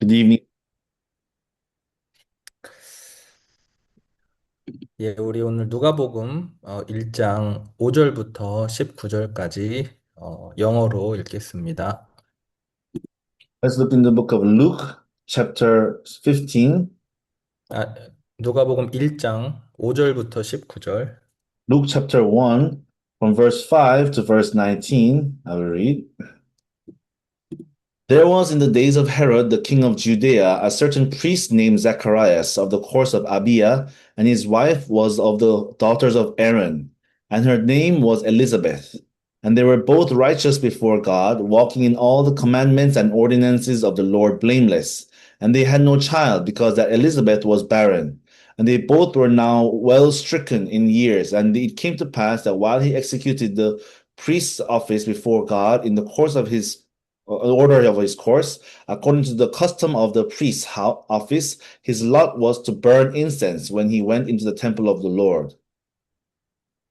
Good evening. 예, 우리 오늘 누가복음 1장 5절부터 19절까지 영어로 읽겠습니다. Let's look in the book of Luke, chapter 15. 아, 누가복음 1장 5절부터 19절. Luke chapter 1, from verse 5 to verse 19. I will read. There was in the days of Herod, the king of Judea, a certain priest named Zacharias of the course of Abia, and his wife was of the daughters of Aaron, and her name was Elizabeth. And they were both righteous before God, walking in all the commandments and ordinances of the Lord blameless. And they had no child, because that Elizabeth was barren. And they both were now well stricken in years. And it came to pass that while he executed the priest's office before God in the course of his order of his course, according to the custom of the priest's office, his lot was to burn incense when he went into the temple of the Lord.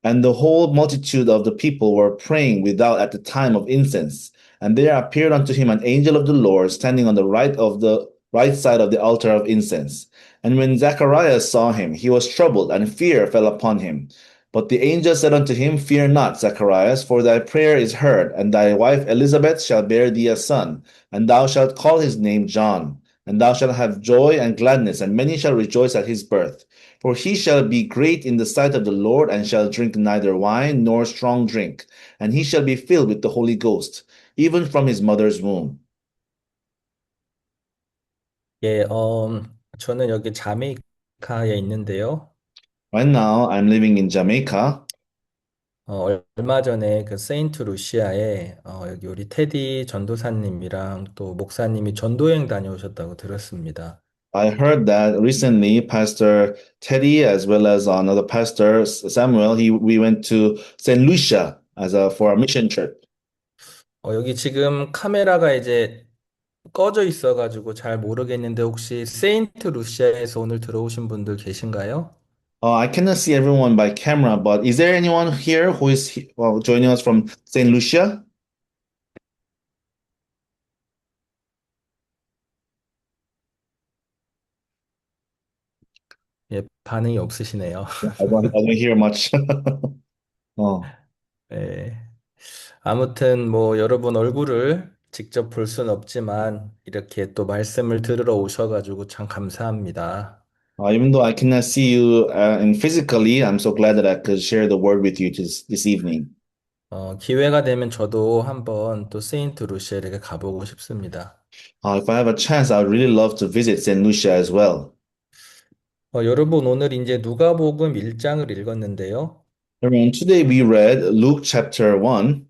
And the whole multitude of the people were praying without at the time of incense. And there appeared unto him an angel of the Lord standing on the right side of the altar of incense. And when Zacharias saw him, he was troubled, and fear fell upon him. But the angel said unto him, Fear not, Zacharias, for thy prayer is heard, and thy wife Elizabeth shall bear thee a son, and thou shalt call his name John. And thou shalt have joy and gladness, and many shall rejoice at his birth. For he shall be great in the sight of the Lord, and shall drink neither wine nor strong drink, and he shall be filled with the Holy Ghost, even from his mother's womb. 예, 저는 여기 자메이카에 있는데요. Right now, I'm living in Jamaica. 얼마 전에 그 세인트 루시아에 여기 우리 테디 전도사님이랑 또 목사님이 전도여행 다녀오셨다고 들었습니다. I heard that recently Pastor Teddy, as well as another pastor, Samuel, we went to St. Lucia for a mission trip. 여기 지금 카메라가 이제 꺼져 있어가지고 잘 모르겠는데 혹시 세인트 루시아에서 오늘 들어오신 분들 계신가요? I cannot see everyone by camera, but is there anyone here who is joining us from St. Lucia? 예, 반응이 없으시네요. I don't hear much. 어. 예. 아무튼 뭐 여러분 얼굴을 직접 볼 순 없지만 이렇게 또 말씀을 들으러 오셔가지고 참 감사합니다. Even though I cannot see you in physically, I'm so glad that I could share the word with you this evening. 기회가 되면 저도 한번 또 세인트 루시아에게 가보고 싶습니다. If I have a chance, I would really love to visit St. Lucia as well. 여러분 오늘 이제 누가복음 1장을 읽었는데요. Everyone, today we read Luke chapter 1.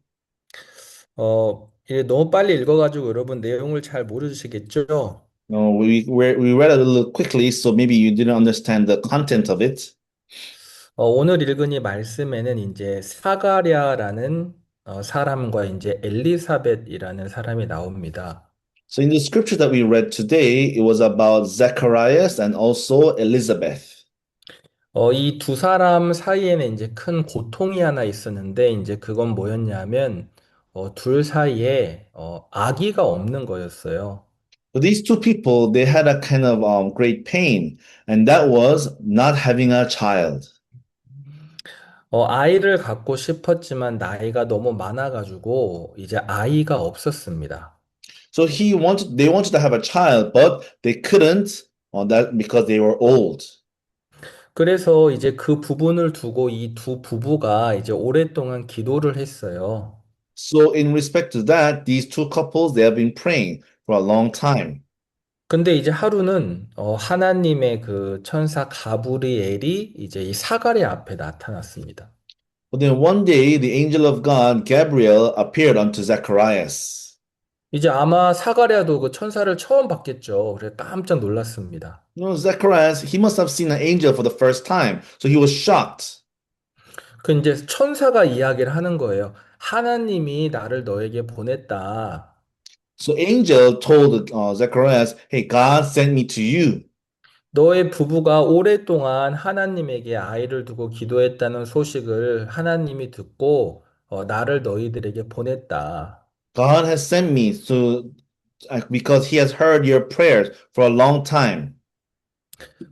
이게 너무 빨리 읽어가지고 여러분 내용을 잘 모르시겠죠? We read it a little quickly, so maybe you didn't understand the content of it. 오늘 읽은 이 말씀에는 이제 사가랴라는 사람과 이제 엘리사벳이라는 사람이 나옵니다. So in the scripture that we read today, it was about Zacharias and also Elizabeth. 이 두 사람 사이에는 이제 큰 고통이 하나 있었는데 이제 그건 뭐였냐면 둘 사이에 아기가 없는 거였어요. So these two people, they had a kind of great pain, and that was not having a child. 아이를 갖고 싶었지만 나이가 너무 많아가지고 이제 아이가 없었습니다. So they wanted to have a child, but they couldn't on that because they were old. 그래서 이제 그 부분을 두고 이 두 부부가 이제 오랫동안 기도를 했어요. So in respect to that, these two couples, they have been praying for a long time. 근데 이제 하루는 하나님의 그 천사 가브리엘이 이제 이 사가랴 앞에 나타났습니다. But then one day, the angel of God, Gabriel, appeared unto Zacharias. 이제 아마 사가랴도 그 천사를 처음 봤겠죠. 그래 깜짝 놀랐습니다. Zacharias, he must have seen an angel for the first time. So he was shocked. 그 이제 천사가 이야기를 하는 거예요. 하나님이 나를 너에게 보냈다. So angel told Zacharias, hey, God sent me to you. 너의 부부가 오랫동안 하나님에게 아이를 두고 기도했다는 소식을 하나님이 듣고 나를 너희들에게 보냈다. God has sent me because he has heard your prayers for a long time.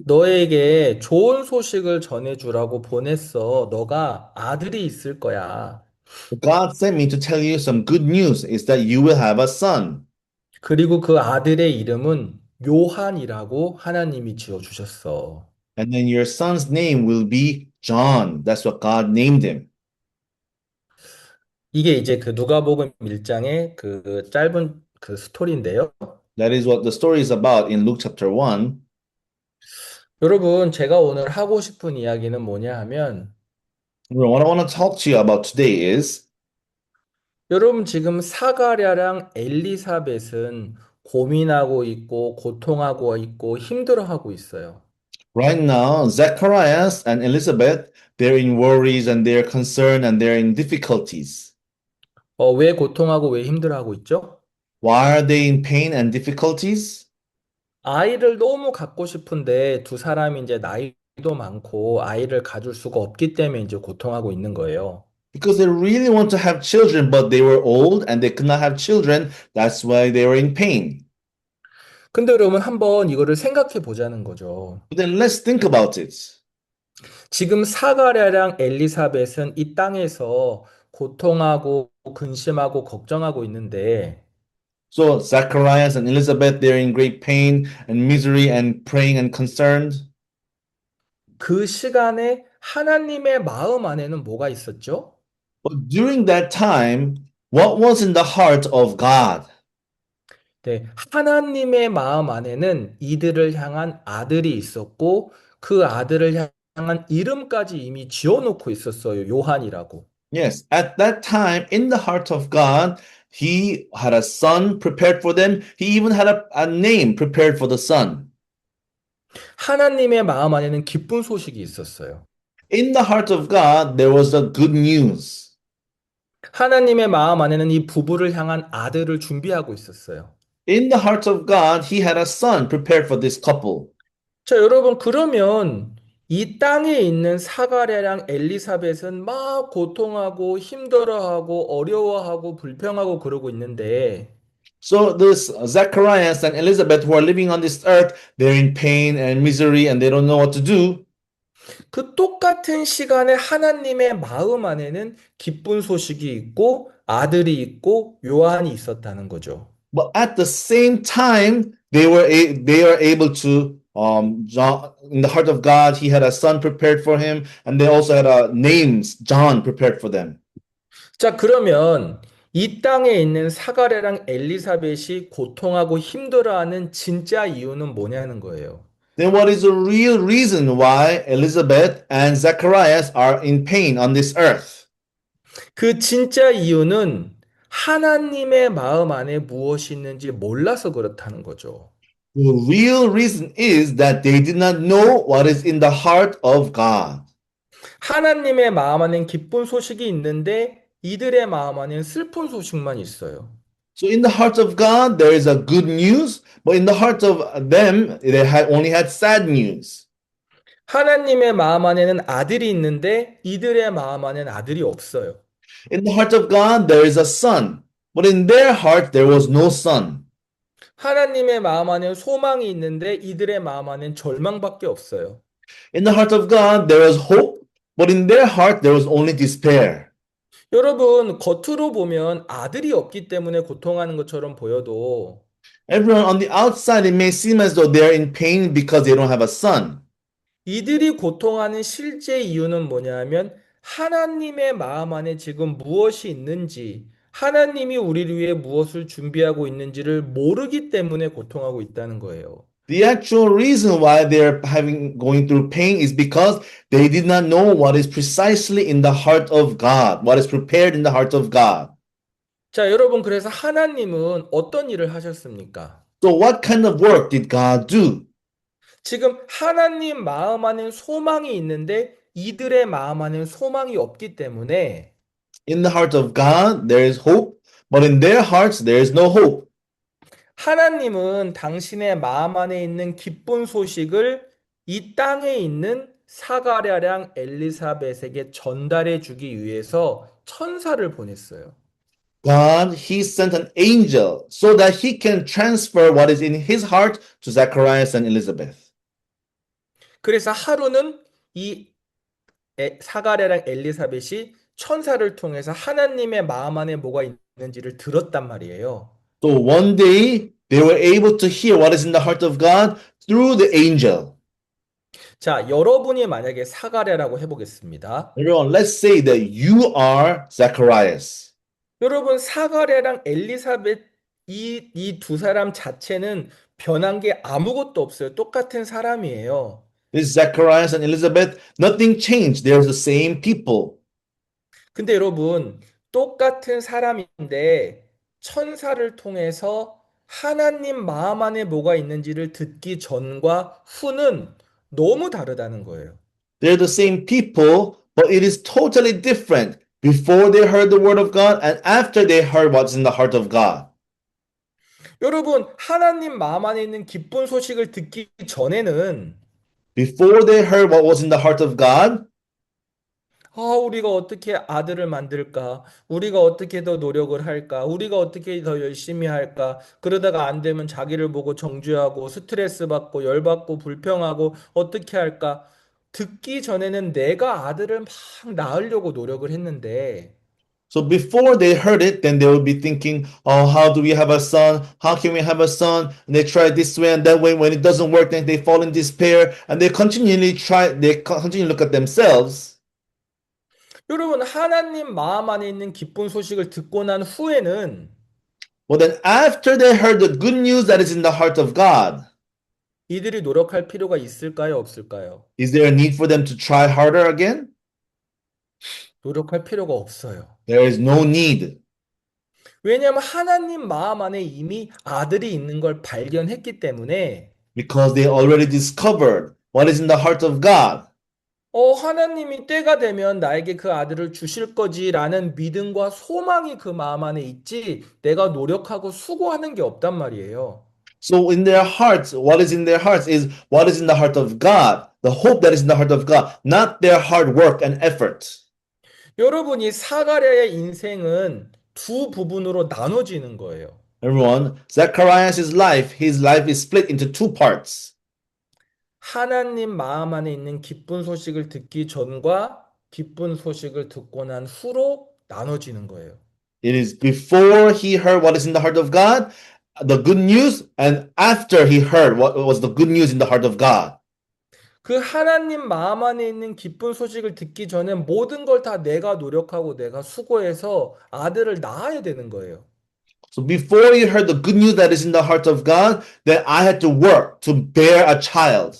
너에게 좋은 소식을 전해주라고 보냈어. 너가 아들이 있을 거야. God sent me to tell you some good news is that you will have a son. 그리고 그 아들의 이름은 요한이라고 하나님이 지어주셨어. And then your son's name will be John. That's what God named him. 이게 이제 그 누가복음 1장의 그 짧은 그 스토리인데요. That is what the story is about in Luke chapter 1. 여러분, 제가 오늘 하고 싶은 이야기는 뭐냐 하면, What I want to talk to you about today is 여러분 지금 사가랴랑 엘리사벳은 고민하고 있고, 고통하고 있고, 힘들어하고 있어요. right now, Zacharias and Elizabeth, they're in worries and they're concerned and they're in difficulties. 왜 고통하고 왜 힘들어하고 있죠? Why are they in pain and difficulties? 아이를 너무 갖고 싶은데 두 사람이 이제 나이도 많고 아이를 가질 수가 없기 때문에 이제 고통하고 있는 거예요. Because they really want to have children, but they were old and they could not have children. That's why they were in pain. 근데 여러분 한번 이거를 생각해 보자는 거죠. But then let's think about it. 지금 사가랴랑 엘리사벳은 이 땅에서 고통하고 근심하고 걱정하고 있는데 So Zacharias and Elizabeth, they're in great pain and misery and praying and concerned. 그 시간에 하나님의 마음 안에는 뭐가 있었죠? But during that time, what was in the heart of God? 네, 하나님의 마음 안에는 이들을 향한 아들이 있었고 그 아들을 향한 이름까지 이미 지어놓고 있었어요. 요한이라고. Yes, at that time, in the heart of God, He had a son prepared for them. He even had a name prepared for the son. 하나님의 마음 안에는 기쁜 소식이 있었어요. In the heart of God, there was the good news. 하나님의 마음 안에는 이 부부를 향한 아들을 준비하고 있었어요. In the heart of God, He had a son prepared for this couple. 자, 여러분, 그러면 이 땅에 있는 사가랴랑 엘리사벳은 막 고통하고 힘들어하고 어려워하고 불평하고 그러고 있는데 So this Zacharias and Elizabeth who are living on this earth, they're in pain and misery and they don't know what to do. 그 똑같은 시간에 하나님의 마음 안에는 기쁜 소식이 있고 아들이 있고 요한이 있었다는 거죠. But at the same time, they are able to John in the heart of God, He had a son prepared for him, and they also had a names John prepared for them. 자, 그러면 이 땅에 있는 사가랴랑 엘리사벳이 고통하고 힘들어하는 진짜 이유는 뭐냐는 거예요. Then what is the real reason why Elizabeth and Zacharias are in pain on this earth? 그 진짜 이유는 하나님의 마음 안에 무엇이 있는지 몰라서 그렇다는 거죠. The real reason is that they did not know what is in the heart of God. 하나님의 마음 안엔 기쁜 소식이 있는데 이들의 마음 안엔 슬픈 소식만 있어요. So in the heart of God, there is a good news, but in the heart of them, they had only had sad news. 하나님의 마음 안에는 아들이 있는데 이들의 마음 안엔 아들이 없어요. In the heart of God, there is a son, but in their heart, there was no son. 하나님의 마음 안엔 소망이 있는데 이들의 마음 안엔 절망밖에 없어요. In the heart of God, there was hope, but in their heart, there was only despair. 여러분, 겉으로 보면 아들이 없기 때문에 고통하는 것처럼 보여도 Everyone on the outside, it may seem as though they're in pain because they don't have a son. 이들이 고통하는 실제 이유는 뭐냐 하면 하나님의 마음 안에 지금 무엇이 있는지, 하나님이 우리를 위해 무엇을 준비하고 있는지를 모르기 때문에 고통하고 있다는 거예요. The actual reason why they're having going through pain is because they did not know what is precisely in the heart of God, what is prepared in the heart of God. 자, 여러분, 그래서 하나님은 어떤 일을 하셨습니까? So what kind of work did God do? 지금 하나님 마음 안에 소망이 있는데 이들의 마음 안에 소망이 없기 때문에 In the heart of God, there is hope, but in their hearts, there is no hope. 하나님은 당신의 마음 안에 있는 기쁜 소식을 이 땅에 있는 사가랴랑 엘리사벳에게 전달해 주기 위해서 천사를 보냈어요. God, he sent an angel so that he can transfer what is in his heart to Zacharias and Elizabeth. 그래서 하루는 이 사가랴랑 엘리사벳이 천사를 통해서 하나님의 마음 안에 뭐가 있는지를 들었단 말이에요. So one day they were able to hear what is in the heart of God through the angel. 자, 여러분이 만약에 사가랴라고 해보겠습니다. Everyone, let's say that you are Zacharias. 여러분, 사가랴랑 엘리사벳 이 두 사람 자체는 변한 게 아무것도 없어요. 똑같은 사람이에요. This Zacharias and Elizabeth, nothing changed. They're the same people. 근데 여러분, 똑같은 사람인데 천사를 통해서 하나님 마음 안에 뭐가 있는지를 듣기 전과 후는 너무 다르다는 거예요. They're the same people, but it is totally different before they heard the word of God and after they heard what's in the heart of God. 여러분, 하나님 마음 안에 있는 기쁜 소식을 듣기 전에는 Before they heard what was in the heart of God, 우리가 어떻게 아들을 만들까? 우리가 어떻게 더 노력을 할까? 우리가 어떻게 더 열심히 할까? 그러다가 안 되면 자기를 보고 정죄하고 스트레스 받고 열받고 불평하고 어떻게 할까? 듣기 전에는 내가 아들을 막 낳으려고 노력을 했는데 so before they heard it, then they would be thinking, oh, how do we have a son? How can we have a son? And they try this way and that way. When it doesn't work, then they fall in despair and they continually look at themselves. 여러분 하나님 마음 안에 있는 기쁜 소식을 듣고 난 후에는 Well, then after they heard the good news that is in the heart of God, 이들이 노력할 필요가 있을까요? 없을까요? is there a need for them to try harder again? 노력할 필요가 없어요. There is no need 왜냐하면 하나님 마음 안에 이미 아들이 있는 걸 발견했기 때문에 because they already discovered what is in the heart of God. 하나님이 때가 되면 나에게 그 아들을 주실 거지라는 믿음과 소망이 그 마음 안에 있지 내가 노력하고 수고하는 게 없단 말이에요. So in their hearts, what is in their hearts is what is in the heart of God, the hope that is in the heart of God, not their hard work and effort. 여러분이 사가랴의 인생은 두 부분으로 나눠지는 거예요. Everyone, his life is split into two parts. 하나님 마음 안에 있는 기쁜 소식을 듣기 전과 기쁜 소식을 듣고 난 후로 나눠지는 거예요. It is before he heard what is in the heart of God, the good news, and after he heard what was the good news in the heart of God. 그 하나님 마음 안에 있는 기쁜 소식을 듣기 전에 모든 걸 다 내가 노력하고 내가 수고해서 아들을 낳아야 되는 거예요. So before he heard the good news that is in the heart of God, then I had to work to bear a child.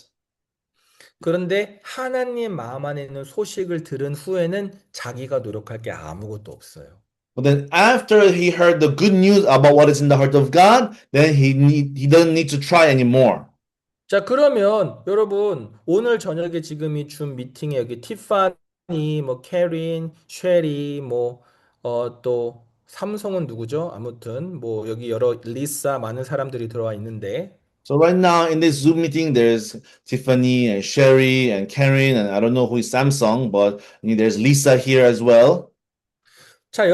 그런데 하나님 마음 안에 있는 소식을 들은 후에는 자기가 노력할 게 아무것도 없어요. But then after he heard the good news about what is in the heart of God, then he doesn't need to try anymore. 자, 그러면 여러분 오늘 저녁에 지금 이 줌 미팅에 여기 티파니, 뭐 캐린, 쉐리, 또 삼성은 누구죠? 아무튼 뭐 여기 여러 리사 많은 사람들이 들어와 있는데 So right now in this Zoom meeting, there's Tiffany and Sherry and Karen, and I don't know who is Samsung, but there's Lisa here as well. 자,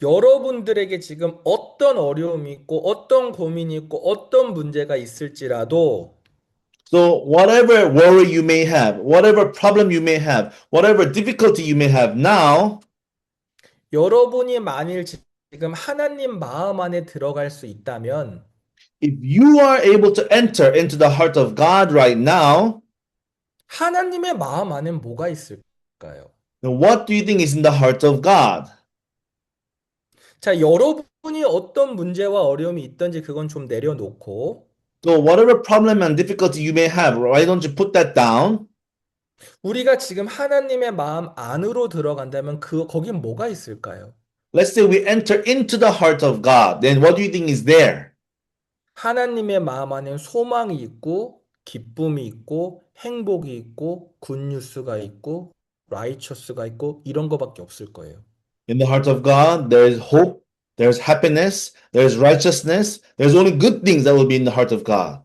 여러분들에게 지금 어떤 어려움이 있고 어떤 고민이 있고 어떤 문제가 있을지라도 So whatever worry you may have, whatever problem you may have, whatever difficulty you may have now, 여러분이 만일 지금 하나님 마음 안에 들어갈 수 있다면 if you are able to enter into the heart of God right now, 하나님의 마음 안엔 뭐가 있을까요? then what do you think is in the heart of God? 자, 여러분이 어떤 문제와 어려움이 있든지 그건 좀 내려놓고 So whatever problem and difficulty you may have, why don't you put that down? 우리가 지금 하나님의 마음 안으로 들어간다면 거긴 뭐가 있을까요? Let's say we enter into the heart of God, then what do you think is there? 하나님의 마음 안에 소망이 있고 기쁨이 있고 행복이 있고 굿뉴스가 있고 라이처스가 있고 이런 거밖에 없을 거예요. In the heart of God, there is hope, there's happiness, there's righteousness, there's only good things that will be in the heart of God.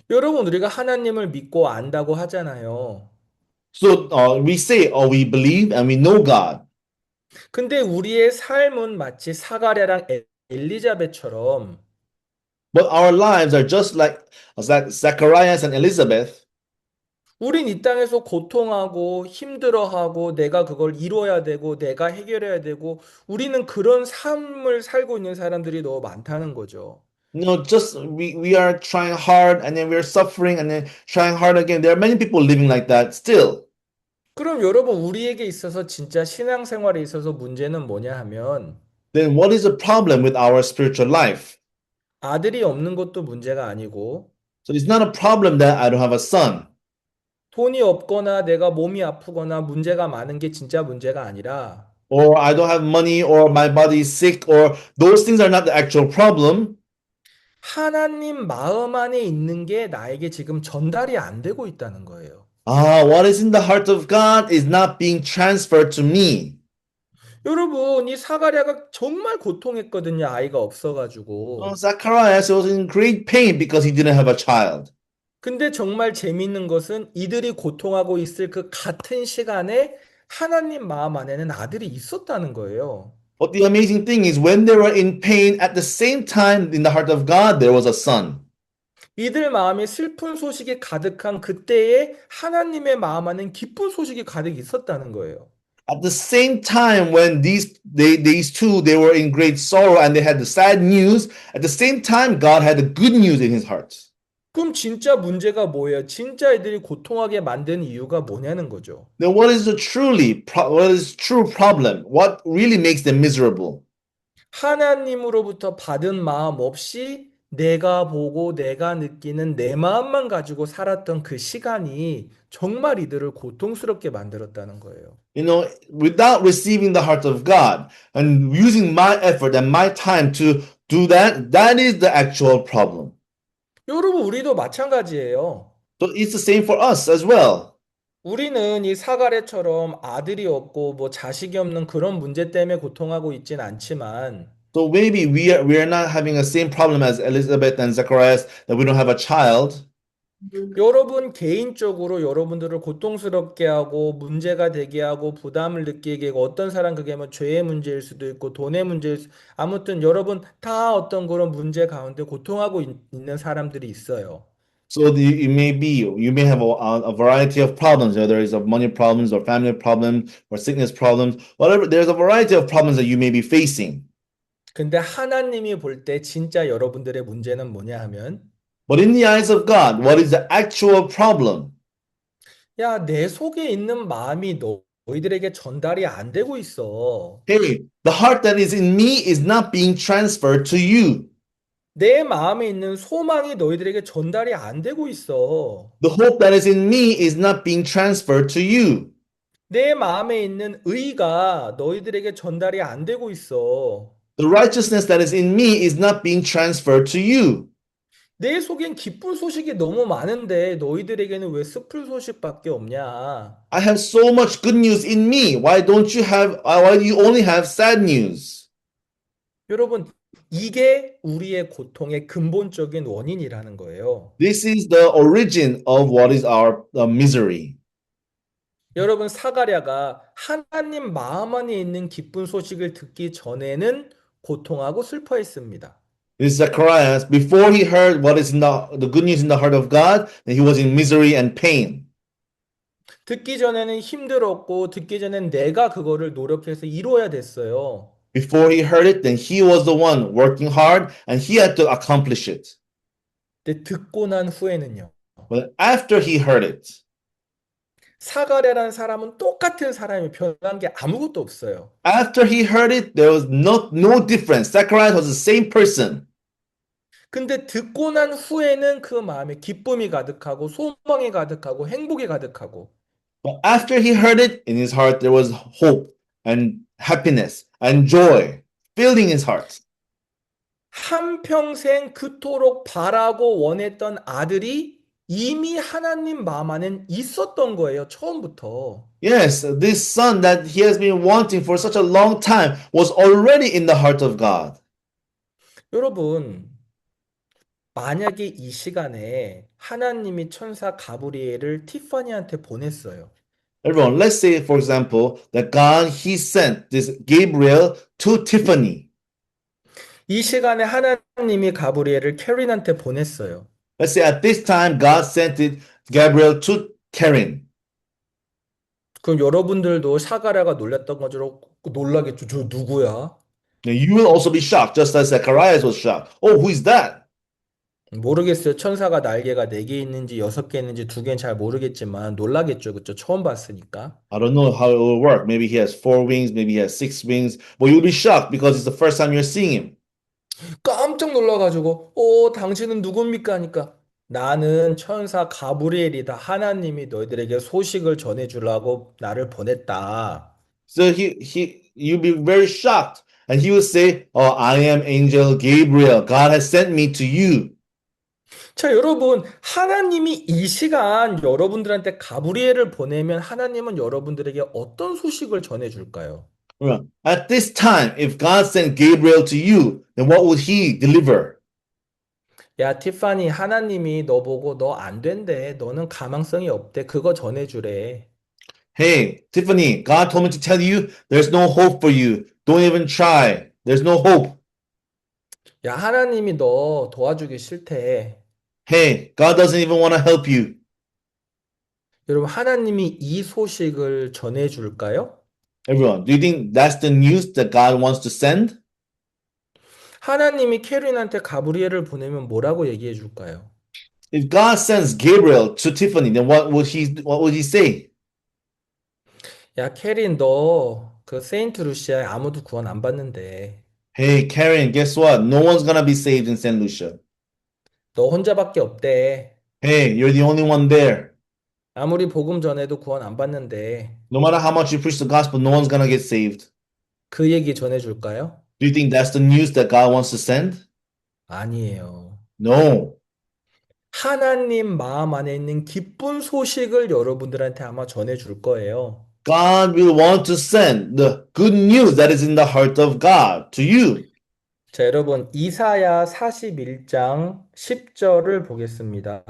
여러분 우리가 하나님을 믿고 안다고 하잖아요. So we say, oh, we believe and we know God. 근데 우리의 삶은 마치 사가랴랑 엘리자벳처럼 But our lives are just like Zacharias and Elizabeth. 우린 이 땅에서 고통하고 힘들어하고 내가 그걸 이뤄야 되고 내가 해결해야 되고 우리는 그런 삶을 살고 있는 사람들이 너무 많다는 거죠. Just we are trying hard and then we're suffering and then trying hard again. There are many people living like that still. 그럼 여러분, 우리에게 있어서 진짜 신앙생활에 있어서 문제는 뭐냐 하면 Then what is the problem with our spiritual life? 아들이 없는 것도 문제가 아니고 So it's not a problem that I don't have a son, 돈이 없거나 내가 몸이 아프거나 문제가 많은 게 진짜 문제가 아니라 or I don't have money, or my body is sick, or those things are not the actual problem. 하나님 마음 안에 있는 게 나에게 지금 전달이 안 되고 있다는 거예요. What is in the heart of God is not being transferred to me. 여러분, 이 사가랴가 정말 고통했거든요. 아이가 없어가지고. Zacharias was in great pain because he didn't have a child. 근데 정말 재밌는 것은 이들이 고통하고 있을 그 같은 시간에 하나님 마음 안에는 아들이 있었다는 거예요. But the amazing thing is, when they were in pain, at the same time, in the heart of God, there was a son. 이들 마음에 슬픈 소식이 가득한 그때에 하나님의 마음 안엔 기쁜 소식이 가득 있었다는 거예요. At the same time, when these two they were in great sorrow and they had the sad news, at the same time, God had the good news in his heart. 그럼 진짜 문제가 뭐예요? 진짜 애들이 고통하게 만든 이유가 뭐냐는 거죠. Then what is true problem? What really makes them miserable? 하나님으로부터 받은 마음 없이 내가 보고 내가 느끼는 내 마음만 가지고 살았던 그 시간이 정말 이들을 고통스럽게 만들었다는 거예요. Without receiving the heart of God and using my effort and my time to do that, that is the actual problem. 여러분, 우리도 마찬가지예요. So it's the same for us as well. 우리는 이 사가랴처럼 아들이 없고 뭐 자식이 없는 그런 문제 때문에 고통하고 있진 않지만 So maybe we are not having the same problem as Elizabeth and Zacharias, that we don't have a child. 여러분 개인적으로 여러분들을 고통스럽게 하고 문제가 되게 하고 부담을 느끼게 하고 어떤 사람 그게 뭐 죄의 문제일 수도 있고 돈의 아무튼 여러분 다 어떤 그런 문제 가운데 고통하고 있는 사람들이 있어요. So you may have a variety of problems, whether it's of money problems or family problems or sickness problems, whatever. There's a variety of problems that you may be facing. 근데 하나님이 볼 때 진짜 여러분들의 문제는 뭐냐 하면 But in the eyes of God, what is the actual problem? 야, 내 속에 있는 마음이 너희들에게 전달이 안 되고 있어. Hey, the heart that is in me is not being transferred to you. 내 마음에 있는 소망이 너희들에게 전달이 안 되고 있어. The hope that is in me is not being transferred to you. 내 마음에 있는 의가 너희들에게 전달이 안 되고 있어. The righteousness that is in me is not being transferred to you. 내 속엔 기쁜 소식이 너무 많은데 너희들에게는 왜 슬픈 소식밖에 없냐? I have so much good news in me. Why do you only have sad news? 여러분, 이게 우리의 고통의 근본적인 원인이라는 거예요. This is the origin of what is our misery. 여러분, 사가랴가 하나님 마음 안에 있는 기쁜 소식을 듣기 전에는 고통하고 슬퍼했습니다. This Zacharias, before he heard what is in the good news in the heart of God, then he was in misery and pain. 듣기 전에는 힘들었고, 듣기 전엔 내가 그거를 노력해서 이루어야 됐어요. Before he heard it, then he was the one working hard and he had to accomplish it. 근데 듣고 난 후에는요. But after he heard it, 사가랴라는 사람은 똑같은 사람이 변한 게 아무것도 없어요. after he heard it, there was no difference. Zacharias was the same person. 근데 듣고 난 후에는 그 마음에 기쁨이 가득하고 소망이 가득하고 행복이 가득하고 But after he heard it, in his heart there was hope and happiness and joy filling his heart. 한평생 그토록 바라고 원했던 아들이 이미 하나님 마음 안엔 있었던 거예요, 처음부터. Yes, this son that he has been wanting for such a long time was already in the heart of God. 여러분, 만약에 이 시간에 하나님이 천사 가브리엘을 티파니한테 보냈어요. Everyone, let's say, for example, that God, he sent this Gabriel to Tiffany. 이 시간에 하나님이 가브리엘을 캐린한테 보냈어요. Let's say at this time, God sent it, Gabriel to Karen. 그럼 여러분들도 사가랴가 놀랐던 것처럼 놀라겠죠. 저 누구야? Now, you will also be shocked, just as Zacharias was shocked. Oh, who is that? 모르겠어요. 천사가 날개가 네 개 있는지 여섯 개 있는지 두 개는 잘 모르겠지만 놀라겠죠. 그쵸? 처음 봤으니까. I don't know how it will work. Maybe he has four wings, maybe he has six wings, but you'll be shocked because it's the first time you're seeing him. 깜짝 놀라가지고, 당신은 누굽니까? 하니까 나는 천사 가브리엘이다. 하나님이 너희들에게 소식을 전해주려고 나를 보냈다. So you'll be very shocked. And he will say, oh, I am angel Gabriel. God has sent me to you. 자, 여러분, 하나님이 이 시간 여러분들한테 가브리엘을 보내면 하나님은 여러분들에게 어떤 소식을 전해줄까요? At this time, if God sent Gabriel to you, then what would he deliver? 야, 티파니, 하나님이 너 보고 너 안 된대. 너는 가망성이 없대. 그거 전해주래. Hey, Tiffany, God told me to tell you there's no hope for you. Don't even try. There's no hope. 야, 하나님이 너 도와주기 싫대. Hey, God doesn't even want to help you. 여러분, 하나님이 이 소식을 전해줄까요? Everyone, do you think that's the news that God wants to send? 하나님이 캐린한테 가브리엘을 보내면 뭐라고 얘기해 줄까요? If God sends Gabriel to Tiffany, then what would he say? 야, 캐린, 너 그 세인트 루시아에 아무도 구원 안 받는데. Hey, Karen, guess what? No one's gonna be saved in St. Lucia. 너 혼자밖에 없대. Hey, you're the only one there. 아무리 복음 전해도 구원 안 받는데. No matter how much you preach the gospel, no one's gonna get saved. 그 얘기 전해 줄까요? Do you think that's the news that God wants to send? 아니에요. No. 하나님 마음 안에 있는 기쁜 소식을 여러분들한테 아마 전해 줄 거예요. God will want to send the good news that is in the heart of God to you. 자, 여러분, 이사야 41장 10절을 보겠습니다.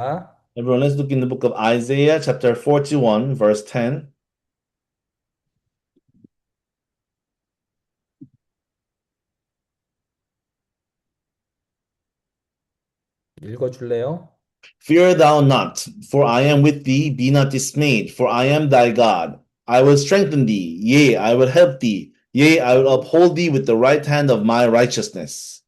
Everyone, let's look in the book of Isaiah, chapter 41, verse 10. 읽어 줄래요? Fear thou not, for I am with thee. Be not dismayed, for I am thy God. I will strengthen thee. Yea, I will help thee. Yea, I will uphold thee with the right hand of my righteousness.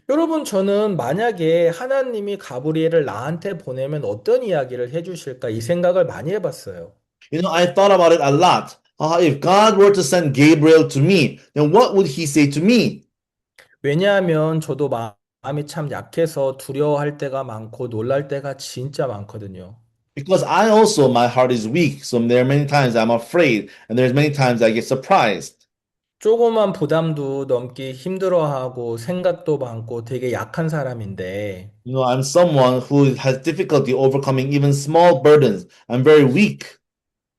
여러분, 저는 만약에 하나님이 가브리엘을 나한테 보내면 어떤 이야기를 해주실까 이 생각을 많이 해봤어요. I thought about it a lot. If God were to send Gabriel to me, then what would he say to me? 왜냐하면 저도 마음이 참 약해서 두려워할 때가 많고 놀랄 때가 진짜 많거든요. Because I also, my heart is weak. So there are many times I'm afraid, and there's many times I get surprised. 조그만 부담도 넘기 힘들어하고 생각도 많고 되게 약한 사람인데 I'm someone who has difficulty overcoming even small burdens. I'm very weak.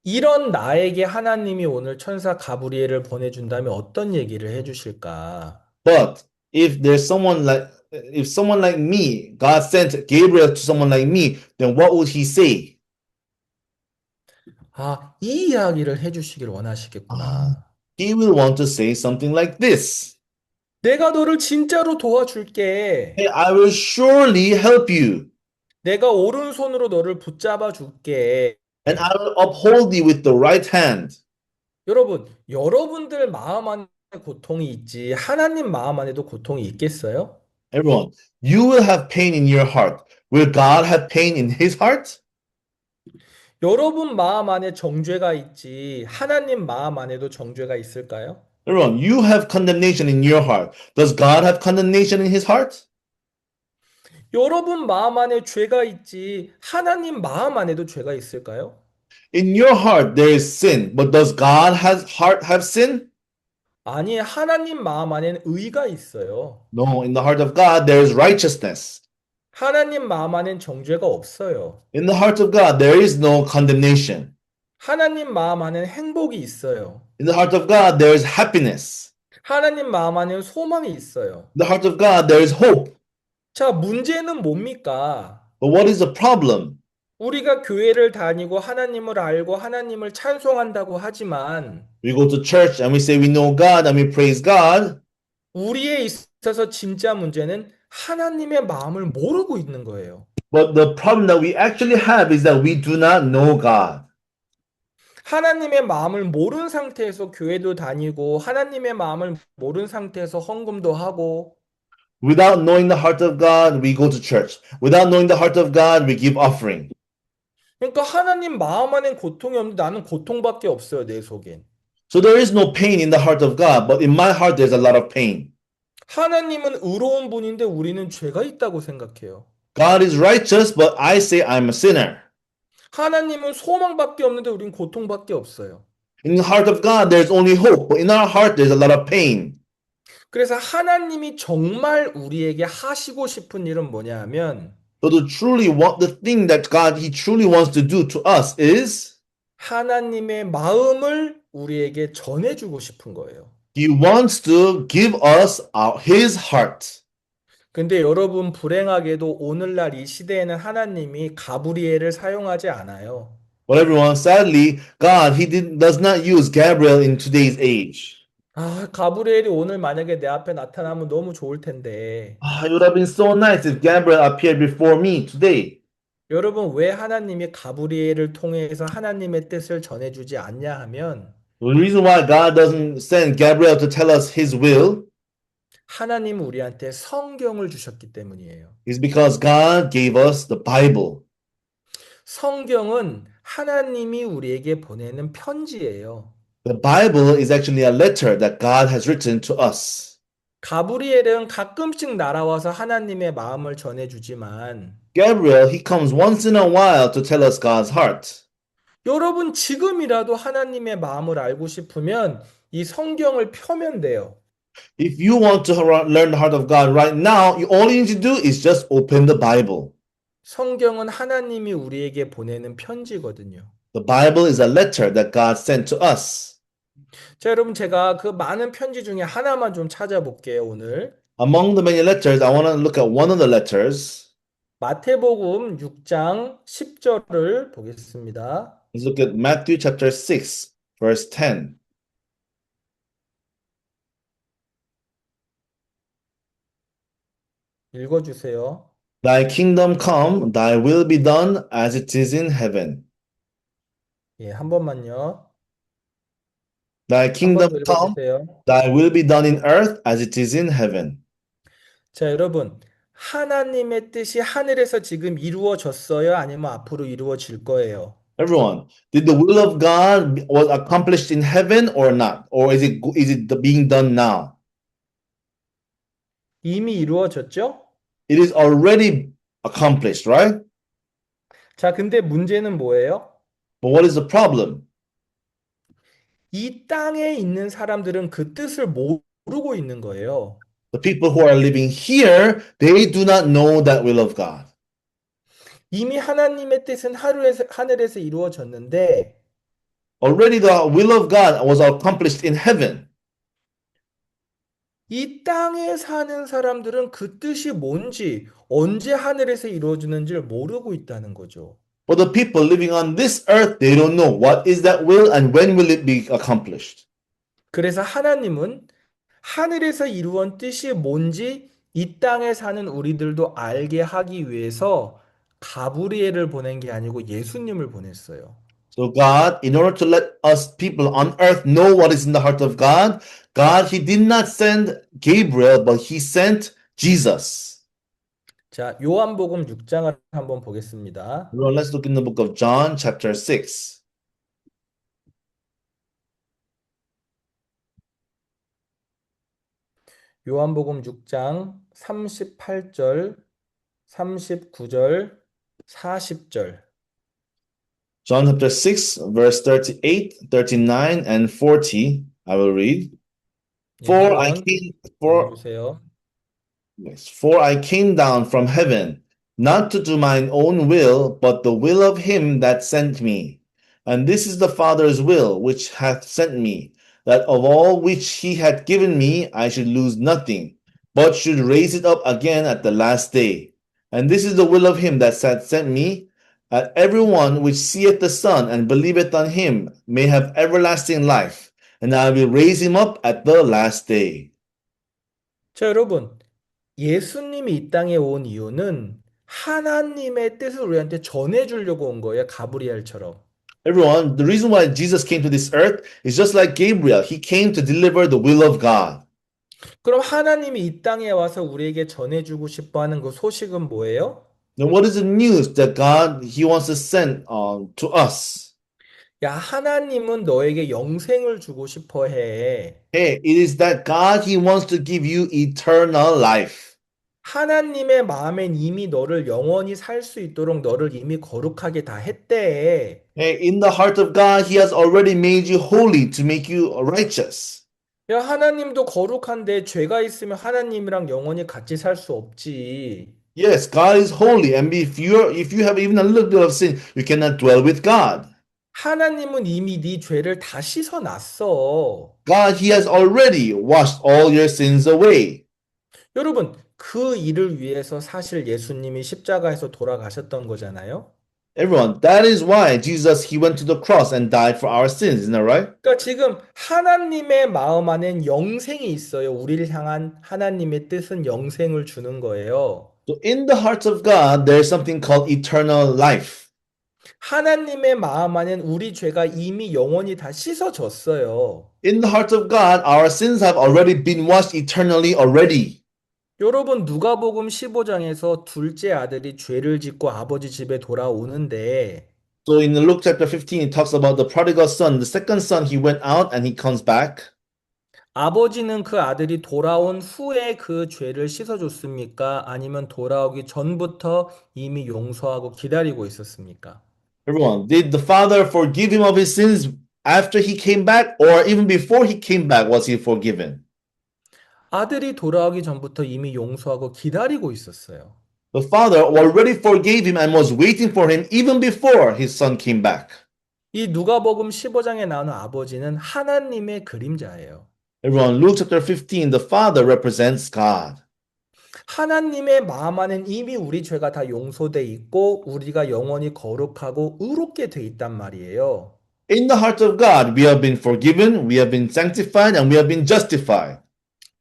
이런 나에게 하나님이 오늘 천사 가브리엘을 보내준다면 어떤 얘기를 해주실까? But if someone like me, God sent Gabriel to someone like me, then what would he say? 아, 이 이야기를 해주시길 Ah, 원하시겠구나. he will want to say something like this. 내가 너를 진짜로 도와줄게. Hey, I will surely help you, 내가 오른손으로 너를 붙잡아 줄게. and I will uphold thee with the right hand. 여러분, 여러분들 마음 안에 고통이 있지, 하나님 마음 안에도 고통이 있겠어요? Everyone, you will have pain in your heart. Will God have pain in his heart? 여러분 마음 안에 정죄가 있지, 하나님 마음 안에도 정죄가 있을까요? Everyone, you have condemnation in your heart. Does God have condemnation in his heart? 여러분 마음 안에 죄가 있지, 하나님 마음 안에도 죄가 있을까요? In your heart there is sin, but does God has heart have sin? 아니, 하나님 마음 안에는 의가 있어요. No, in the heart of God there is righteousness. 하나님 마음 안엔 정죄가 없어요. In the heart of God there is no condemnation. 하나님 마음 안엔 행복이 있어요. In the heart of God there is happiness. 하나님 마음 안에는 소망이 있어요. In the heart of God there is hope. 자, 문제는 뭡니까? But what is the problem? 우리가 교회를 다니고 하나님을 알고 하나님을 찬송한다고 하지만 We go to church and we say we know God and we praise God. 우리에 있어서 진짜 문제는 하나님의 마음을 모르고 있는 거예요. But the problem that we actually have is that we do not know God. 하나님의 마음을 모르는 상태에서 교회도 다니고 하나님의 마음을 모르는 상태에서 헌금도 하고 Without knowing the heart of God, we go to church. Without knowing the heart of God, we give offering. 그러니까 하나님 마음 안엔 고통이 없는데 나는 고통밖에 없어요, 내 속엔. So there is no pain in the heart of God, but in my heart, there's a lot of pain. 하나님은 의로운 분인데 우리는 죄가 있다고 생각해요. God is righteous, but I say I'm a sinner. 하나님은 소망밖에 없는데 우리는 고통밖에 없어요. In the heart of God, there's only hope, but in our heart, there's a lot of pain. 그래서 하나님이 정말 우리에게 하시고 싶은 일은 뭐냐 하면 So to truly want the thing that God, He truly wants to do to us is 하나님의 마음을 우리에게 전해주고 싶은 거예요. He wants to give us His heart. 근데 여러분 불행하게도 오늘날 이 시대에는 하나님이 가브리엘을 사용하지 않아요. But everyone, sadly, God, does not use Gabriel in today's age. 아, 가브리엘이 오늘 만약에 내 앞에 나타나면 너무 좋을 텐데. It would have been so nice if Gabriel appeared before me today. 여러분 왜 하나님이 가브리엘을 통해서 하나님의 뜻을 전해주지 않냐 하면 The reason why God doesn't send Gabriel to tell us His will 하나님은 우리한테 성경을 주셨기 때문이에요. is because God gave us the Bible. 성경은 하나님이 우리에게 보내는 편지예요. The Bible is actually a letter that God has written to us. 가브리엘은 가끔씩 날아와서 하나님의 마음을 전해주지만 Gabriel, he comes once in a while to tell us God's heart. 여러분 지금이라도 하나님의 마음을 알고 싶으면 이 성경을 펴면 돼요. If you want to learn the heart of God right now, all you need to do is just open the Bible. 성경은 하나님이 우리에게 보내는 편지거든요. The Bible is a letter that God sent to us. 자, 여러분 제가 그 많은 편지 중에 하나만 좀 찾아볼게요, 오늘. Among the many letters, I want to look at one of the letters. 마태복음 6장 10절을 보겠습니다. Let's look at Matthew chapter 6, verse 10. 읽어주세요. Thy kingdom come, thy will be done as it is in heaven. 예, 한 번만요. Thy 한 번 kingdom 더 come, 읽어주세요. thy will be done in earth as it is in heaven. 자, 여러분. 하나님의 뜻이 하늘에서 지금 이루어졌어요? 아니면 앞으로 이루어질 거예요? Everyone, did the will of God was accomplished in heaven or not? Or is it being done now? 이미 이루어졌죠? It is already accomplished, right? 자, 근데 문제는 뭐예요? But what is the problem? 이 땅에 있는 사람들은 그 뜻을 모르고 있는 거예요. The people who are living here, they do not know that will of God. 이미 하나님의 뜻은 하늘에서 이루어졌는데 Already the will of God was accomplished in heaven. 이 땅에 사는 사람들은 그 뜻이 뭔지 언제 하늘에서 이루어지는지를 모르고 있다는 거죠. But the people living on this earth, they don't know what is that will and when will it be accomplished. 그래서 하나님은 하늘에서 이루어진 뜻이 뭔지 이 땅에 사는 우리들도 알게 하기 위해서 가브리엘을 보낸 게 아니고 예수님을 보냈어요. So God, in order to let us people on earth know what is in the heart of God, He did not send Gabriel, but He sent Jesus. 자, 요한복음 6장을 한번 보겠습니다. Everyone, let's look in the book of John, chapter 6. 요한복음 6장 38절, 39절, 40절. John chapter 6, verse 38, 39, and 40. I will read. 예, For I 한번 came, for 읽어주세요. Yes. For I came down from heaven, not to do mine own will, but the will of him that sent me. And this is the Father's will which hath sent me, that of all which he hath given me I should lose nothing, but should raise it up again at the last day. And this is the will of him that hath sent me, that everyone which seeth the Son and believeth on him may have everlasting life, and I will raise him up at the last day. 자, 여러분, 예수님이 이 땅에 온 이유는 하나님의 뜻을 우리한테 전해주려고 온 거예요. 가브리엘처럼. Everyone, the reason why Jesus came to this earth is just like Gabriel. He came to deliver the will of God. 그럼 하나님이 이 땅에 와서 우리에게 전해주고 싶어 하는 그 소식은 뭐예요? Then what is the news that God He wants to send to us? 야, 하나님은 너에게 영생을 주고 싶어 해. Hey, it is that God He wants to give you eternal life. 하나님의 마음엔 이미 너를 영원히 살 수 있도록 너를 이미 거룩하게 다 했대. Hey, in the heart of God, He has already made you holy to make you righteous. 야, 하나님도 거룩한데 죄가 있으면 하나님이랑 영원히 같이 살 수 없지. Yes, God is holy, and if you have even a little bit of sin, you cannot dwell with God. 하나님은 이미 네 죄를 다 씻어 놨어. God, He has already washed all your sins away. 여러분, 그 일을 위해서 사실 예수님이 십자가에서 돌아가셨던 거잖아요. Everyone, that is why Jesus He went to the cross and died for our sins, isn't that right? 그러니까 지금 하나님의 마음 안엔 영생이 있어요. 우리를 향한 하나님의 뜻은 영생을 주는 거예요. So in the heart of God, there is something called eternal life. 하나님의 마음 안엔 우리 죄가 이미 영원히 다 씻어졌어요. In the heart of God, our sins have already been washed eternally already. 여러분 누가복음 15장에서 둘째 아들이 죄를 짓고 아버지 집에 돌아오는데 So in Luke chapter 15, it talks about the prodigal son. The second son, he went out and he comes back. 아버지는 그 아들이 돌아온 후에 그 죄를 씻어줬습니까? 아니면 돌아오기 전부터 이미 용서하고 기다리고 있었습니까? Everyone, did the father forgive him of his sins after he came back, or even before he came back, was he forgiven? 아들이 돌아오기 전부터 이미 용서하고 기다리고 있었어요. The father already forgave him and was waiting for him even before his son came back. 이 누가복음 15장에 나오는 아버지는 하나님의 그림자예요. Everyone, Luke chapter 15, the father represents God. 하나님의 마음 안엔 이미 우리 죄가 다 용서돼 있고 우리가 영원히 거룩하고 의롭게 돼 있단 말이에요. In the heart of God, we have been forgiven, we have been sanctified, and we have been justified.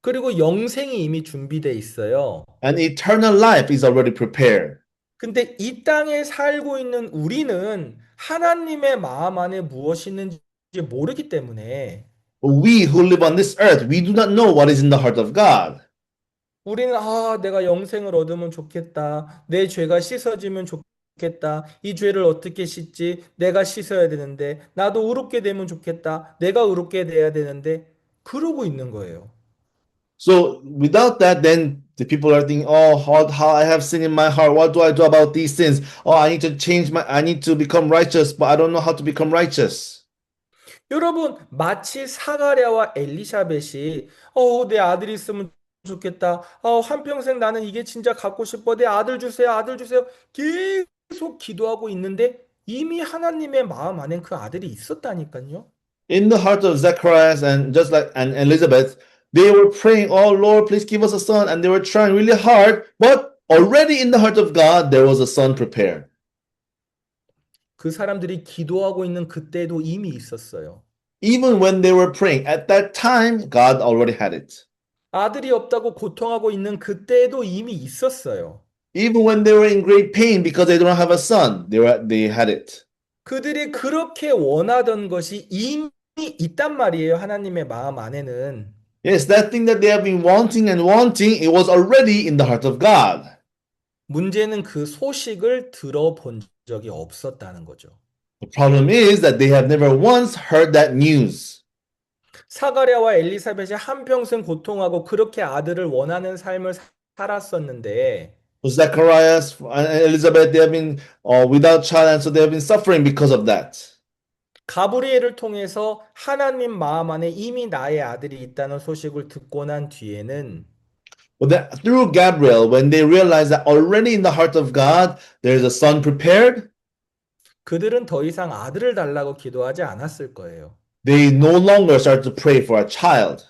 그리고 영생이 이미 준비돼 있어요. And eternal life is already prepared. 근데 이 땅에 살고 있는 우리는 하나님의 마음 안에 무엇이 있는지 모르기 때문에 But we who live on this earth, we do not know what is in the heart of God. 우리는 내가 영생을 얻으면 좋겠다. 내 죄가 씻어지면 좋겠다. 이 죄를 어떻게 씻지? 내가 씻어야 되는데 나도 의롭게 되면 좋겠다. 내가 의롭게 돼야 되는데 그러고 있는 거예요. So without that, then the people are thinking, oh, how I have sin in my heart. What do I do about these sins? Oh, I need to become righteous, but I don't know how to become righteous. 여러분, 마치 사가랴와 엘리사벳이 내 아들이 있으면 좋겠다. 한평생 나는 이게 진짜 갖고 싶어. 내 아들 주세요. 아들 주세요. 계속 기도하고 있는데 이미 하나님의 마음 안엔 그 아들이 있었다니까요. In the heart of Zacharias and just like and Elizabeth, they were praying, oh Lord, please give us a son. And they were trying really hard, but already in the heart of God, there was a son prepared. 그 사람들이 기도하고 있는 그때도 이미 있었어요. Even when they were praying, at that time, God already had it. 아들이 없다고 고통하고 있는 그때도 이미 있었어요. Even when they were in great pain because they don't have a son, they had it. 그들이 그렇게 원하던 것이 이미 있단 말이에요. 하나님의 마음 안에는. Yes, that thing that they have been wanting and wanting, it was already in the heart of God. 문제는 그 소식을 들어본 적이 없었다는 거죠. The problem is that they have never once heard that news. 사가랴와 엘리사벳이 한평생 고통하고 그렇게 아들을 원하는 삶을 살았었는데 Zacharias and Elizabeth, they have been without child, and so they have been suffering because of that. 가브리엘을 통해서 하나님 마음 안에 이미 나의 아들이 있다는 소식을 듣고 난 뒤에는 But that, through Gabriel, when they realized that already in the heart of God, there is a son prepared, 그들은 더 이상 아들을 달라고 기도하지 않았을 거예요. they no longer start to pray for a child.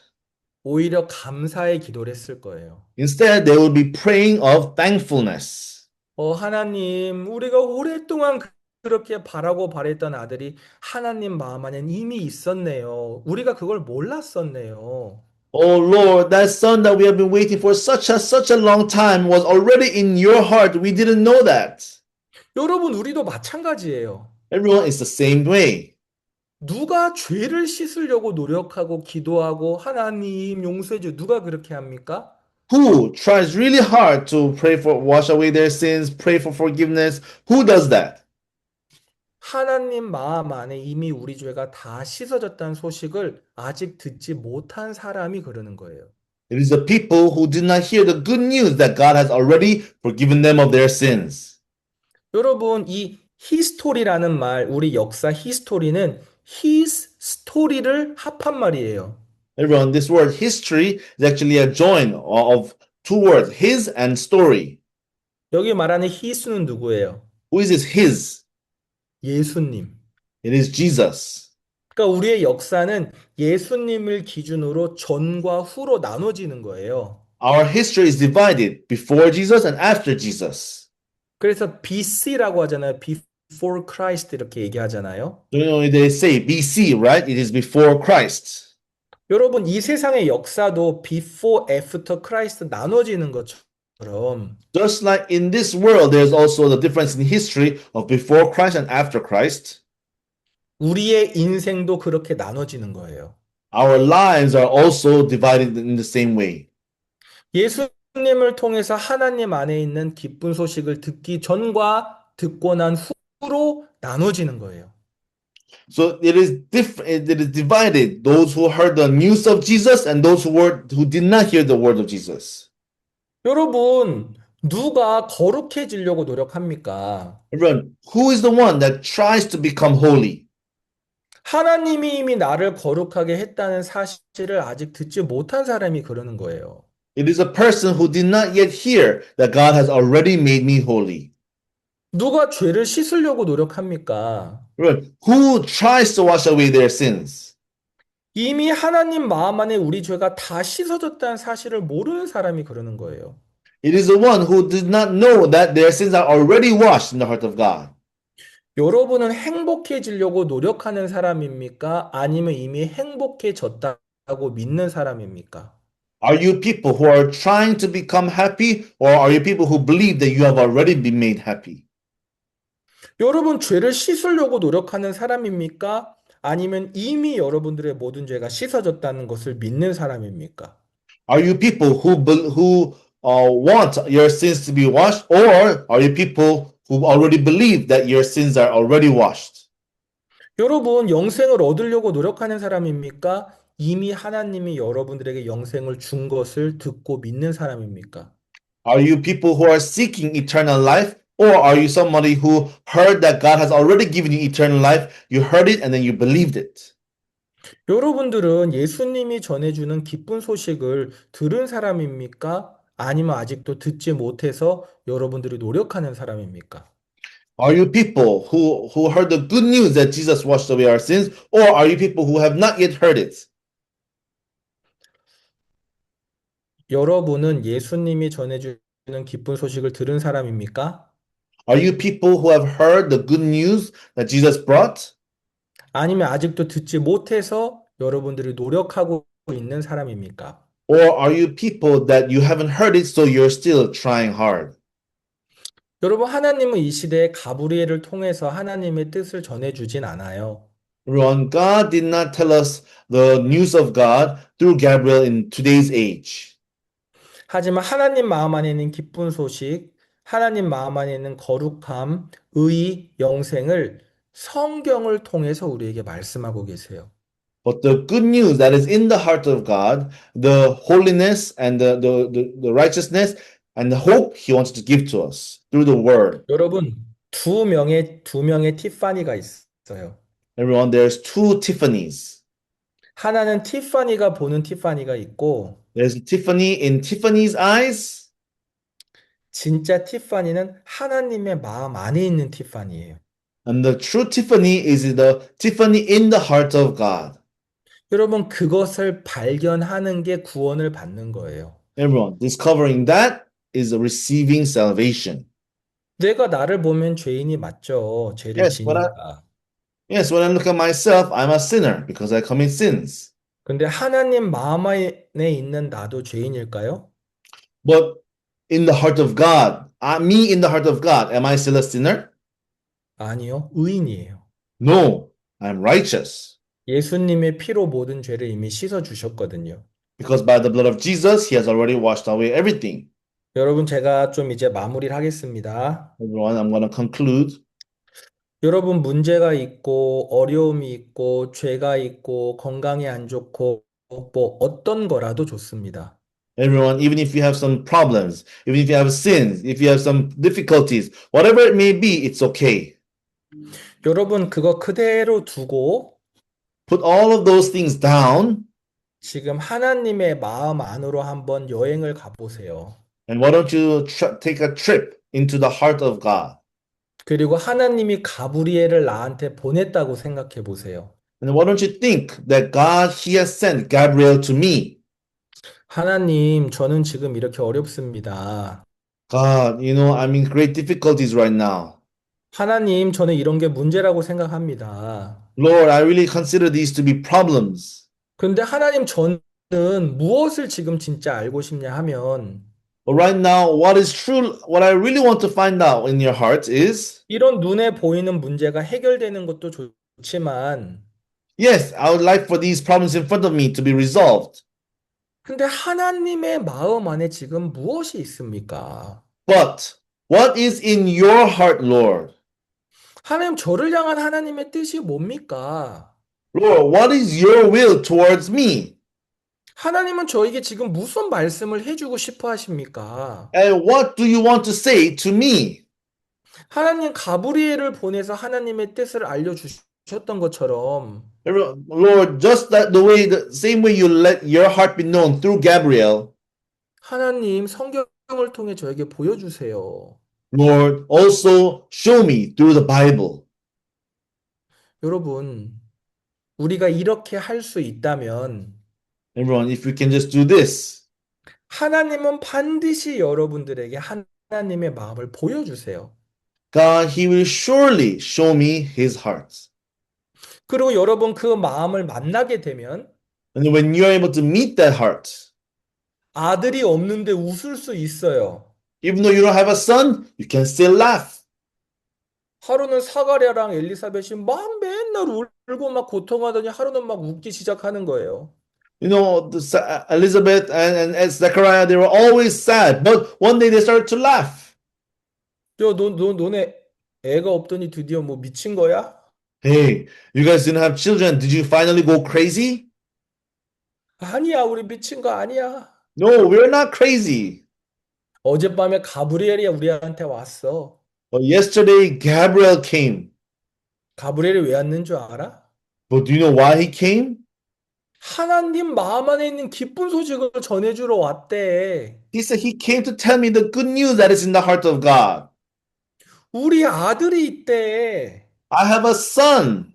오히려 감사의 기도를 했을 거예요. Instead, they will be praying of thankfulness. 하나님, 우리가 오랫동안 그렇게 바라고 바랬던 아들이 하나님 마음 안엔 이미 있었네요. 우리가 그걸 몰랐었네요. Oh Lord, that son that we have been waiting for such a long time was already in your heart. We didn't know that. 여러분, 우리도 마찬가지예요. Everyone is the same way. 누가 죄를 씻으려고 노력하고 기도하고 하나님 용서해 줘. 누가 그렇게 합니까? Who tries really hard to pray for wash away their sins, pray for forgiveness? Who does that? 하나님 마음 안에 이미 우리 죄가 다 씻어졌다는 소식을 아직 듣지 못한 사람이 그러는 거예요. It is the people who did not hear the good news that God has already forgiven them of their sins. 여러분, 이 히스토리라는 말, 우리 역사 히스토리는 his 스토리를 합한 말이에요. Everyone, this word history is actually a join of two words, his and story. 여기 말하는 히스는 누구예요? Who is this his? 예수님. It is Jesus. 그러니까 우리의 역사는 예수님을 기준으로 전과 후로 나눠지는 거예요. Our history is divided before Jesus and after Jesus. 그래서 BC라고 하잖아요. Before Christ 이렇게 얘기하잖아요. You know, they say BC, right? It is before Christ. 여러분, 이 세상의 역사도 before, after Christ 나눠지는 것처럼 Just like in this world, there's also the difference in history of before Christ and after Christ. 우리의 인생도 그렇게 나눠지는 거예요. Our lives are also divided in the same way. 예수님을 통해서 하나님 안에 있는 기쁜 소식을 듣기 전과 듣고 난 후로 나눠지는 거예요. So it is different. It is divided. Those who heard the news of Jesus and those who did not hear the word of Jesus. 여러분, 누가 거룩해지려고 노력합니까? Everyone, who is the one that tries to become holy? 하나님이 이미 나를 거룩하게 했다는 사실을 아직 듣지 못한 사람이 그러는 거예요. It is a person who did not yet hear that God has already made me holy. 누가 죄를 씻으려고 노력합니까? Everyone, who tries to wash away their sins? 이미 하나님 마음 안에 우리 죄가 다 씻어졌다는 사실을 모르는 사람이 그러는 거예요. It is the one who did not know that their sins are already washed in the heart of God. 여러분은 행복해지려고 노력하는 사람입니까? 아니면 이미 행복해졌다고 믿는 사람입니까? Are you people who are trying to become happy, or are you people who believe that you have already been made happy? 여러분 죄를 씻으려고 노력하는 사람입니까? 아니면 이미 여러분들의 모든 죄가 씻어졌다는 것을 믿는 사람입니까? Are you people who want your sins to be washed, or are you people who already believe that your sins are already washed? 여러분 영생을 얻으려고 노력하는 사람입니까? 이미 하나님이 여러분들에게 영생을 준 것을 듣고 믿는 사람입니까? Are you people who are seeking eternal life, or are you somebody who heard that God has already given you eternal life? You heard it and then you believed it. 여러분들은 예수님이 전해주는 기쁜 소식을 들은 사람입니까? 아니면 아직도 듣지 못해서 여러분들이 노력하는 사람입니까? Are you people who heard the good news that Jesus washed away our sins, or are you people who have not yet heard it? 여러분은 예수님이 전해주는 기쁜 소식을 들은 사람입니까? Are you people who have heard the good news that Jesus brought? 아니면 아직도 듣지 못해서 여러분들이 노력하고 있는 사람입니까? Or are you people that you haven't heard it, so you're still trying hard? 여러분, 하나님은 이 시대에 가브리엘을 통해서 하나님의 뜻을 전해주진 않아요. Everyone, God did not tell us the news of God through Gabriel in today's age. 하지만 하나님 마음 안에 있는 기쁜 소식, 하나님 마음 안에 있는 거룩함, 의, 영생을 성경을 통해서 우리에게 말씀하고 계세요. But the good news that is in the heart of God, the holiness and the righteousness and the hope He wants to give to us through the Word. 여러분, 두 명의 티파니가 있어요. Everyone, there's two Tiffany's. 하나는 티파니가 보는 티파니가 있고, There's Tiffany in Tiffany's eyes, 진짜 티파니는 하나님의 마음 안에 있는 티파니예요. and the true Tiffany is the Tiffany in the heart of God. 여러분, 그것을 발견하는 게 구원을 받는 거예요. Everyone, discovering that is receiving salvation. 내가 나를 보면 죄인이 맞죠. 죄를 Yes, 지니까. when I look at myself, I'm a sinner because I commit sins. 근데 하나님 마음 안에 있는 나도 죄인일까요? But in the heart of God, me in the heart of God, am I still a sinner? 아니요, 의인이에요. No, I'm righteous 예수님의 피로 모든 죄를 이미 씻어 주셨거든요. because by the blood of Jesus, He has already washed away everything. 여러분, 제가 좀 이제 마무리를 하겠습니다. Everyone, I'm going to conclude. 여러분, 문제가 있고, 어려움이 있고, 죄가 있고, 건강이 안 좋고, 뭐 어떤 거라도 좋습니다. Everyone, even if you have some problems, even if you have sins, if you have some difficulties, whatever it may be, it's okay. 여러분, 그거 그대로 두고, Put all of those things down, 지금 하나님의 마음 안으로 한번 여행을 가보세요. and why don't you take a trip into the heart of God? 그리고 하나님이 가브리엘을 나한테 보냈다고 생각해 보세요. And why don't you think that God, He has sent Gabriel to me? 하나님, 저는 지금 이렇게 어렵습니다. God, I'm in great difficulties right now. 하나님, 저는 이런 게 문제라고 생각합니다. Lord, I really consider these to be problems. 근데 하나님, 저는 무엇을 지금 진짜 알고 싶냐 하면, But right now, what I really want to find out in your heart is, 이런 눈에 보이는 문제가 해결되는 것도 좋지만, yes, I would like for these problems in front of me to be resolved. 근데 하나님의 마음 안에 지금 무엇이 있습니까? But what is in your heart, Lord? 하나님, 저를 향한 하나님의 뜻이 뭡니까? Lord, what is your will towards me? 하나님은 저에게 지금 무슨 말씀을 해주고 싶어 하십니까? And what do you want to say to me? 하나님 가브리엘을 보내서 하나님의 뜻을 알려주셨던 것처럼 Lord, just that the same way you let your heart be known through Gabriel, 하나님 성경을 통해 저에게 보여주세요. Lord, also show me through the Bible. 여러분, 우리가 이렇게 할 수 있다면 Everyone, if we can just do this, 하나님은 반드시 여러분들에게 하나님의 마음을 보여주세요. God, He will surely show me His heart. 그리고 여러분 그 마음을 만나게 되면 And when you're able to meet that heart, 아들이 없는데 웃을 수 있어요. even though you don't have a son, you can still laugh. 하루는 사가랴랑 엘리사벳이 막 맨날 울고 막 고통하더니 하루는 막 웃기 시작하는 거예요. Elizabeth and Zechariah, they were always sad, but one day they started to laugh. 너네 애가 없더니 드디어 뭐 미친 거야? Hey, you guys didn't have children. Did you finally go crazy? 아니야, 우리 미친 거 아니야. No, we're not crazy. 어젯밤에 가브리엘이 우리한테 왔어. But yesterday, Gabriel came. 가브리엘이 왜 왔는 줄 알아? But do you know why he came? 하나님 마음 안에 있는 기쁜 소식을 전해주러 왔대. He said he came to tell me the good news that is in the heart of God. 우리 아들이 있대. I have a son.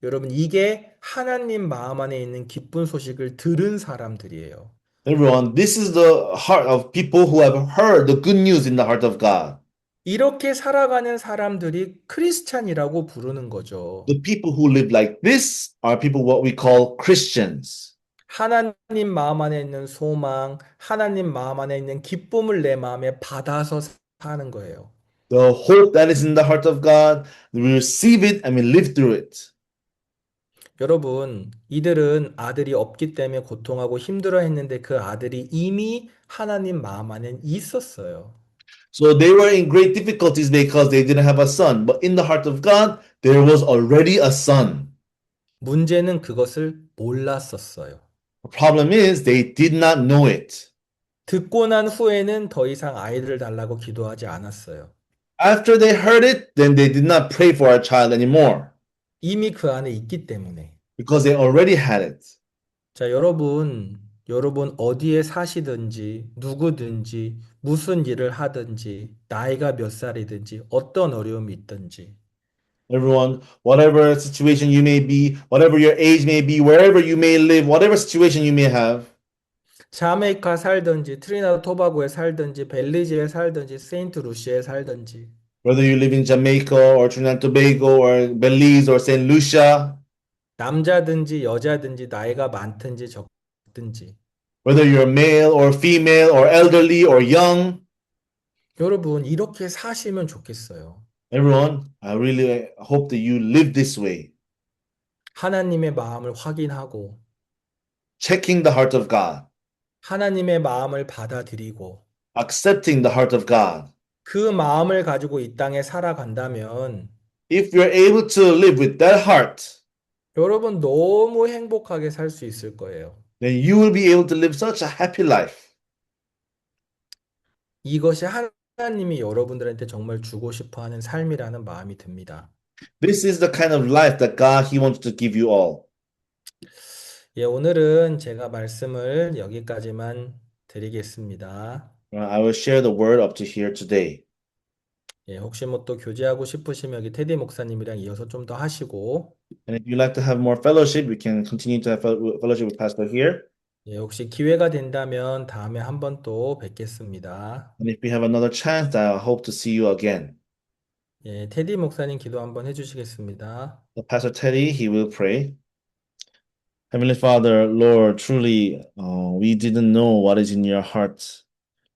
여러분, 이게 하나님 마음 안에 있는 기쁜 소식을 들은 사람들이에요. Everyone, this is the heart of people who have heard the good news in the heart of God. 이렇게 살아가는 사람들이 크리스찬이라고 부르는 거죠. The people who live like this are people what we call Christians. 하나님 마음 안에 있는 소망, 하나님 마음 안에 있는 기쁨을 내 마음에 받아서 사는 거예요. The hope that is in the heart of God, we receive it and we live through it. 여러분, 이들은 아들이 없기 때문에 고통하고 힘들어 했는데 그 아들이 이미 하나님 마음 안에 있었어요. So they were in great difficulties because they didn't have a son. But in the heart of God, there was already a son. 문제는 그것을 몰랐었어요. The problem is they did not know it. 듣고 난 후에는 더 이상 아이들을 달라고 기도하지 않았어요. After they heard it, then they did not pray for our child anymore 이미 그 안에 있기 때문에. because they already had it. 자, 여러분 어디에 사시든지, 누구든지, 무슨 일을 하든지, 나이가 몇 살이든지, 어떤 어려움이 있든지, Everyone, whatever situation you may be, whatever your age may be, wherever you may live, whatever situation you may have, 자메이카 살든지, 트리나드 토바고에 살든지, 벨리즈에 살든지, 세인트 루시아에 살든지, Whether you live in Jamaica or Trinidad and Tobago or Belize or St. Lucia, 남자든지 여자든지, 나이가 많든지 적든지. whether you're male or female or elderly or young, 여러분, 이렇게 사시면 좋겠어요. everyone, I really hope that you live this way, 하나님의 마음을 확인하고, checking the heart of God, 하나님의 마음을 받아들이고, accepting the heart of God. 그 마음을 가지고 이 땅에 살아간다면, If you're able to live with that heart, 여러분 너무 행복하게 살 수 있을 거예요. then you will be able to live such a happy life. 이것이 하나님이 여러분들한테 정말 주고 싶어 하는 삶이라는 마음이 듭니다. This is the kind of life that God, He wants to give you all. 예, 오늘은 제가 말씀을 여기까지만 드리겠습니다. I will share the word up to here today. 예, 혹시 뭐 또 교제하고 싶으시면 여기 테디 목사님이랑 이어서 좀 더 하시고, And if you'd like to have more fellowship, we can continue to have fellowship with Pastor here. 예, 혹시 기회가 된다면 다음에 한 번 또 뵙겠습니다. And if we have another chance, I hope to see you again. 예, 테디 목사님 기도 한번 해주시겠습니다. So Pastor Teddy, he will pray. Heavenly Father, Lord, truly, we didn't know what is in your heart.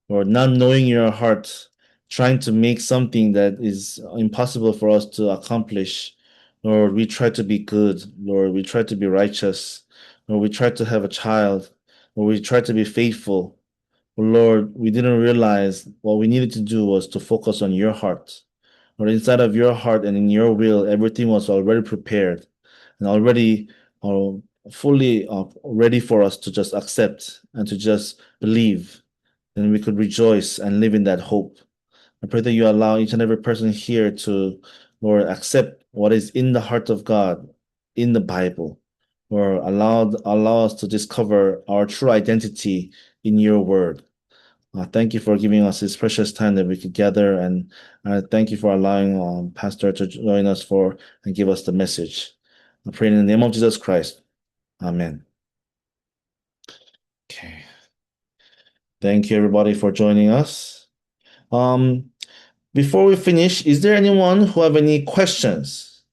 Lord, not knowing your heart, trying to make something that is impossible for us to accomplish. Lord, we try to be good. Lord, we try to be righteous. Lord, we try to have a child. Lord, we try to be faithful. Lord, we didn't realize what we needed to do was to focus on your heart. Lord, inside of your heart and in your will, everything was already prepared and already uh, fully ready for us to just accept and to just believe. Then we could rejoice and live in that hope. I pray that you allow each and every person here to, Lord, accept what is in the heart of God in the Bible, or allow us to discover our true identity in your word. Thank you for giving us this precious time that we could gather, and thank you for allowing Pastor to join us for and give us the message. I pray in the name of Jesus Christ. Amen. Okay. Thank you everybody for joining us. Before we finish, is there anyone who have any questions?